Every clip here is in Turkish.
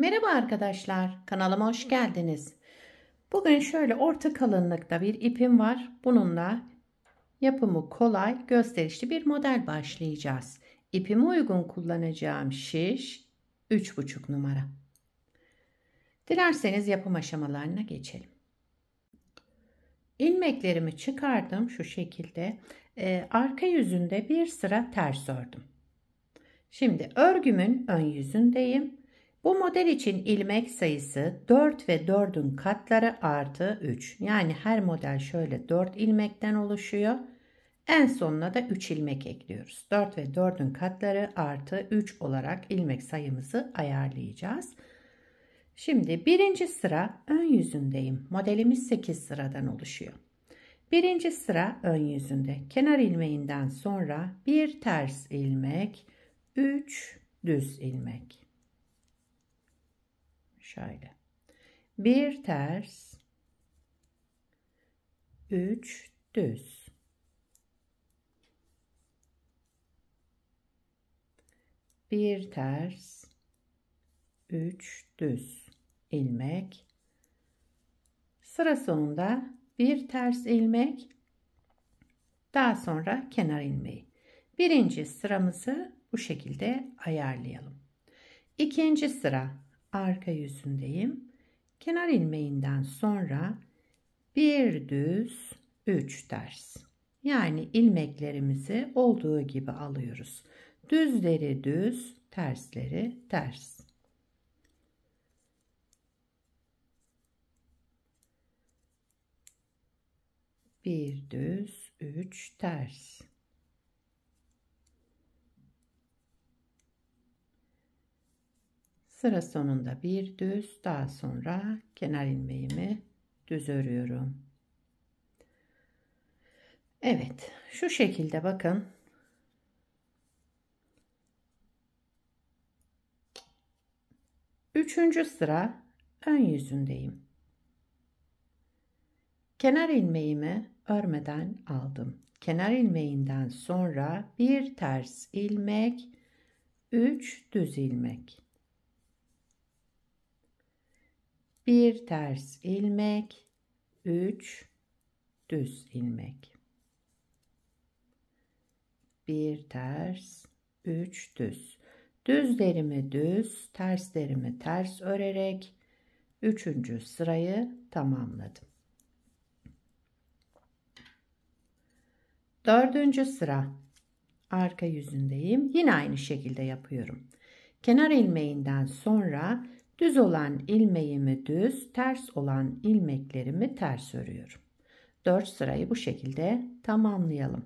Merhaba arkadaşlar, kanalıma hoş geldiniz. Bugün şöyle orta kalınlıkta bir ipim var. Bununla yapımı kolay, gösterişli bir model başlayacağız. İpime uygun kullanacağım şiş 3,5 numara. Dilerseniz yapım aşamalarına geçelim. İlmeklerimi çıkardım şu şekilde. Arka yüzünde bir sıra ters ördüm. Şimdi örgümün ön yüzündeyim. Bu model için ilmek sayısı 4 ve 4'ün katları artı 3. Yani her model şöyle 4 ilmekten oluşuyor. En sonuna da 3 ilmek ekliyoruz. 4 ve 4'ün katları artı 3 olarak ilmek sayımızı ayarlayacağız. Şimdi birinci sıra ön yüzündeyim. Modelimiz 8 sıradan oluşuyor. Birinci sıra ön yüzünde. Kenar ilmeğinden sonra bir ters ilmek, 3 düz ilmek. Şöyle. Bir ters, 3 düz. Bir ters, 3 düz ilmek. Sıra sonunda bir ters ilmek, daha sonra kenar ilmeği. Birinci sıramızı bu şekilde ayarlayalım. İkinci sıra arka yüzündeyim. Kenar ilmeğinden sonra bir düz 3 ters. Yani ilmeklerimizi olduğu gibi alıyoruz. Düzleri düz, tersleri ters. Bir düz 3 ters. Sıra sonunda bir düz, daha sonra kenar ilmeğimi düz örüyorum. Evet, şu şekilde bakın. Üçüncü sıra ön yüzündeyim. Kenar ilmeğimi örmeden aldım. Kenar ilmeğinden sonra bir ters ilmek, 3 düz ilmek. Bir ters ilmek, 3 düz ilmek. Bir ters, 3 düz. Düzlerimi düz, terslerimi ters örerek 3. sırayı tamamladım. 4. sıra arka yüzündeyim. Yine aynı şekilde yapıyorum. Kenar ilmeğinden sonra düz olan ilmeğimi düz, ters olan ilmeklerimi ters örüyorum. 4 sırayı bu şekilde tamamlayalım.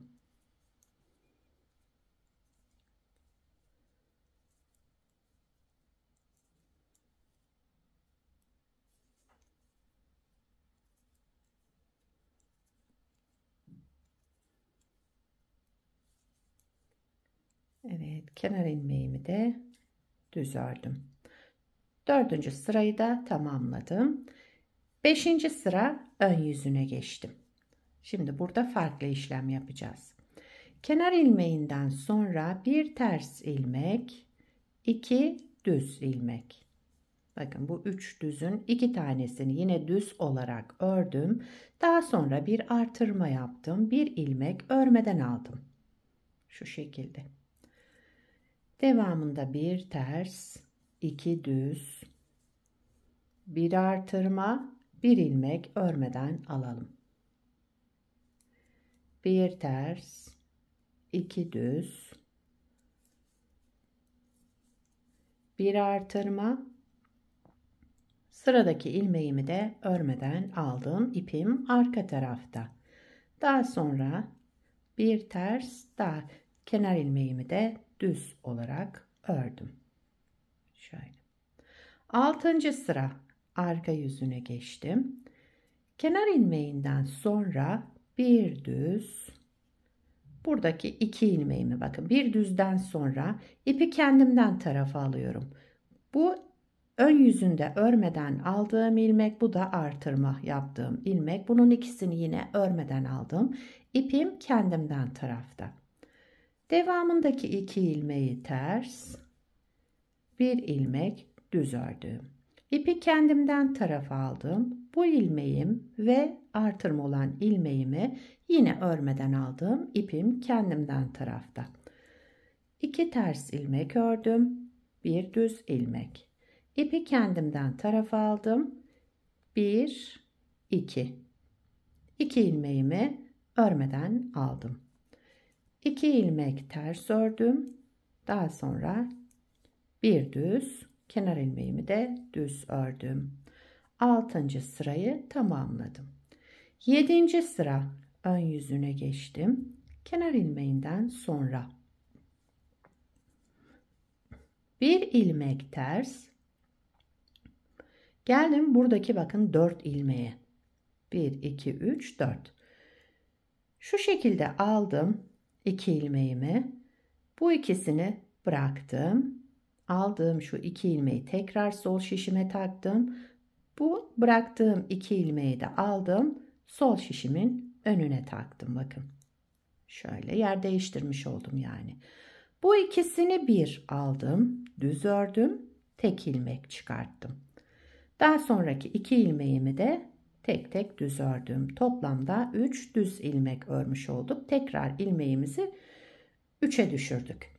Evet, kenar ilmeğimi de düz ördüm. 4. sırayı da tamamladım. 5. sıra ön yüzüne geçtim. Şimdi burada farklı işlem yapacağız. Kenar ilmeğinden sonra bir ters ilmek, 2 düz ilmek. Bakın bu 3 düzün 2 tanesini yine düz olarak ördüm. Daha sonra bir artırma yaptım. Bir ilmek örmeden aldım. Şu şekilde. Devamında bir ters, 2 düz, bir artırma, bir ilmek örmeden alalım. Bir ters, 2 düz, bir artırma, sıradaki ilmeğimi de örmeden aldım. İpim arka tarafta. Daha sonra bir ters, daha kenar ilmeğimi de düz olarak ördüm. Şöyle. 6. sıra arka yüzüne geçtim. Kenar ilmeğinden sonra bir düz, buradaki 2 ilmeğimi bakın, bir düzden sonra ipi kendimden tarafa alıyorum. Bu ön yüzünde örmeden aldığım ilmek, bu da artırma yaptığım ilmek. Bunun ikisini yine örmeden aldım. İpim kendimden tarafta. Devamındaki 2 ilmeği ters, bir ilmek düz ördüm. İpi kendimden tarafa aldım. Bu ilmeğim ve artırma olan ilmeğimi yine örmeden aldım. İpim kendimden tarafta. 2 ters ilmek ördüm. 1 düz ilmek. İpi kendimden tarafa aldım. 1, 2. 2 ilmeğimi örmeden aldım. 2 ilmek ters ördüm. Daha sonra bir düz, kenar ilmeğimi de düz ördüm. 6. sırayı tamamladım. 7. sıra ön yüzüne geçtim. Kenar ilmeğinden sonra bir ilmek ters geldim buradaki bakın 4 ilmeğe. 1, 2, 3, 4. Şu şekilde aldım 2 ilmeğimi. Bu ikisini bıraktım. Aldığım şu 2 ilmeği tekrar sol şişime taktım. Bu bıraktığım 2 ilmeği de aldım. Sol şişimin önüne taktım. Bakın. Şöyle yer değiştirmiş oldum yani. Bu ikisini bir aldım. Düz ördüm. Tek ilmek çıkarttım. Daha sonraki 2 ilmeğimi de tek tek düz ördüm. Toplamda 3 düz ilmek örmüş olduk. Tekrar ilmeğimizi 3'e düşürdük.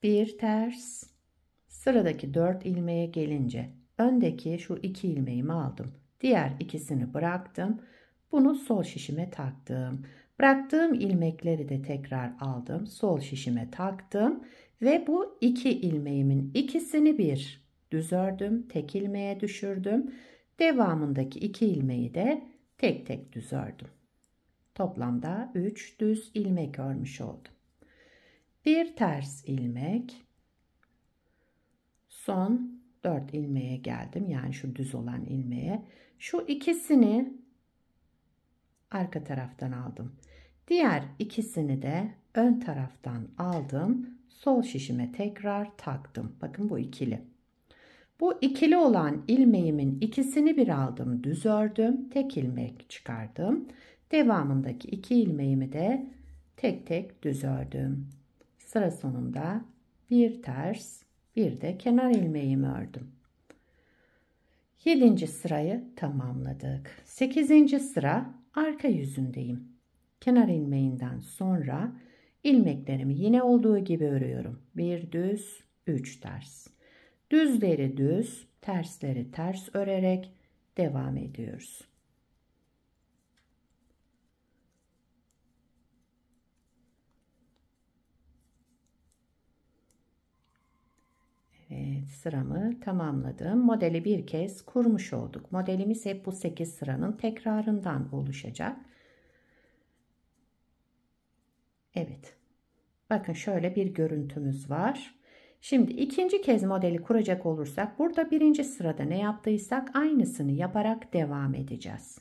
Bir ters, sıradaki 4 ilmeğe gelince öndeki şu 2 ilmeğimi aldım. Diğer ikisini bıraktım. Bunu sol şişime taktım. Bıraktığım ilmekleri de tekrar aldım. Sol şişime taktım ve bu 2 ilmeğimin ikisini bir düz ördüm. Tek ilmeğe düşürdüm. Devamındaki 2 ilmeği de tek tek düz ördüm. Toplamda 3 düz ilmek örmüş oldum. Bir ters ilmek, son 4 ilmeğe geldim. Yani şu düz olan ilmeğe. Şu ikisini arka taraftan aldım. Diğer ikisini de ön taraftan aldım. Sol şişime tekrar taktım. Bakın bu ikili. Bu ikili olan ilmeğimin ikisini bir aldım. Düz ördüm. Tek ilmek çıkardım. Devamındaki 2 ilmeğimi de tek tek düz ördüm. Sıra sonunda bir ters, bir de kenar ilmeğimi ördüm. 7. sırayı tamamladık. 8. sıra arka yüzündeyim. Kenar ilmeğinden sonra ilmeklerimi yine olduğu gibi örüyorum. Bir düz, 3 ters. Düzleri düz, tersleri ters örerek devam ediyoruz. Evet, sıramı tamamladım. Modeli bir kez kurmuş olduk. Modelimiz hep bu 8 sıranın tekrarından oluşacak. Evet. Bakın şöyle bir görüntümüz var. Şimdi ikinci kez modeli kuracak olursak burada birinci sırada ne yaptıysak aynısını yaparak devam edeceğiz.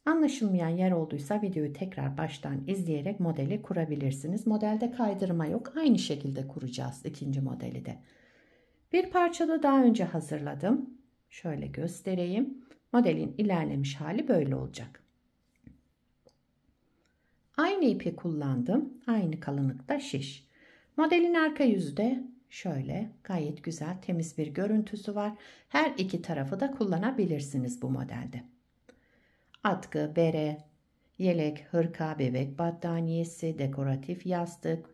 Anlaşılmayan yer olduysa videoyu tekrar baştan izleyerek modeli kurabilirsiniz. Modelde kaydırma yok. Aynı şekilde kuracağız ikinci modeli de. Bir parçada daha önce hazırladım. Şöyle göstereyim. Modelin ilerlemiş hali böyle olacak. Aynı ipi kullandım. Aynı kalınlıkta şiş. Modelin arka yüzü de şöyle gayet güzel temiz bir görüntüsü var. Her iki tarafı da kullanabilirsiniz bu modelde. Atkı, bere, yelek, hırka, bebek battaniyesi, dekoratif yastık,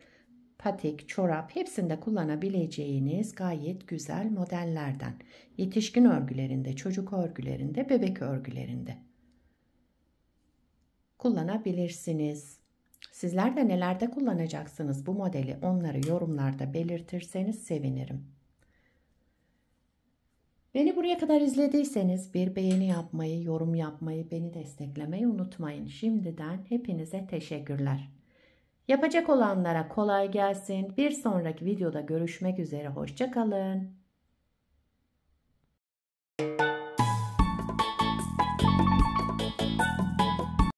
patik, çorap hepsinde kullanabileceğiniz gayet güzel modellerden. Yetişkin örgülerinde, çocuk örgülerinde, bebek örgülerinde kullanabilirsiniz. Sizler de nelerde kullanacaksınız bu modeli onları yorumlarda belirtirseniz sevinirim. Beni buraya kadar izlediyseniz bir beğeni yapmayı, yorum yapmayı, beni desteklemeyi unutmayın. Şimdiden hepinize teşekkürler. Yapacak olanlara kolay gelsin. Bir sonraki videoda görüşmek üzere. Hoşça kalın.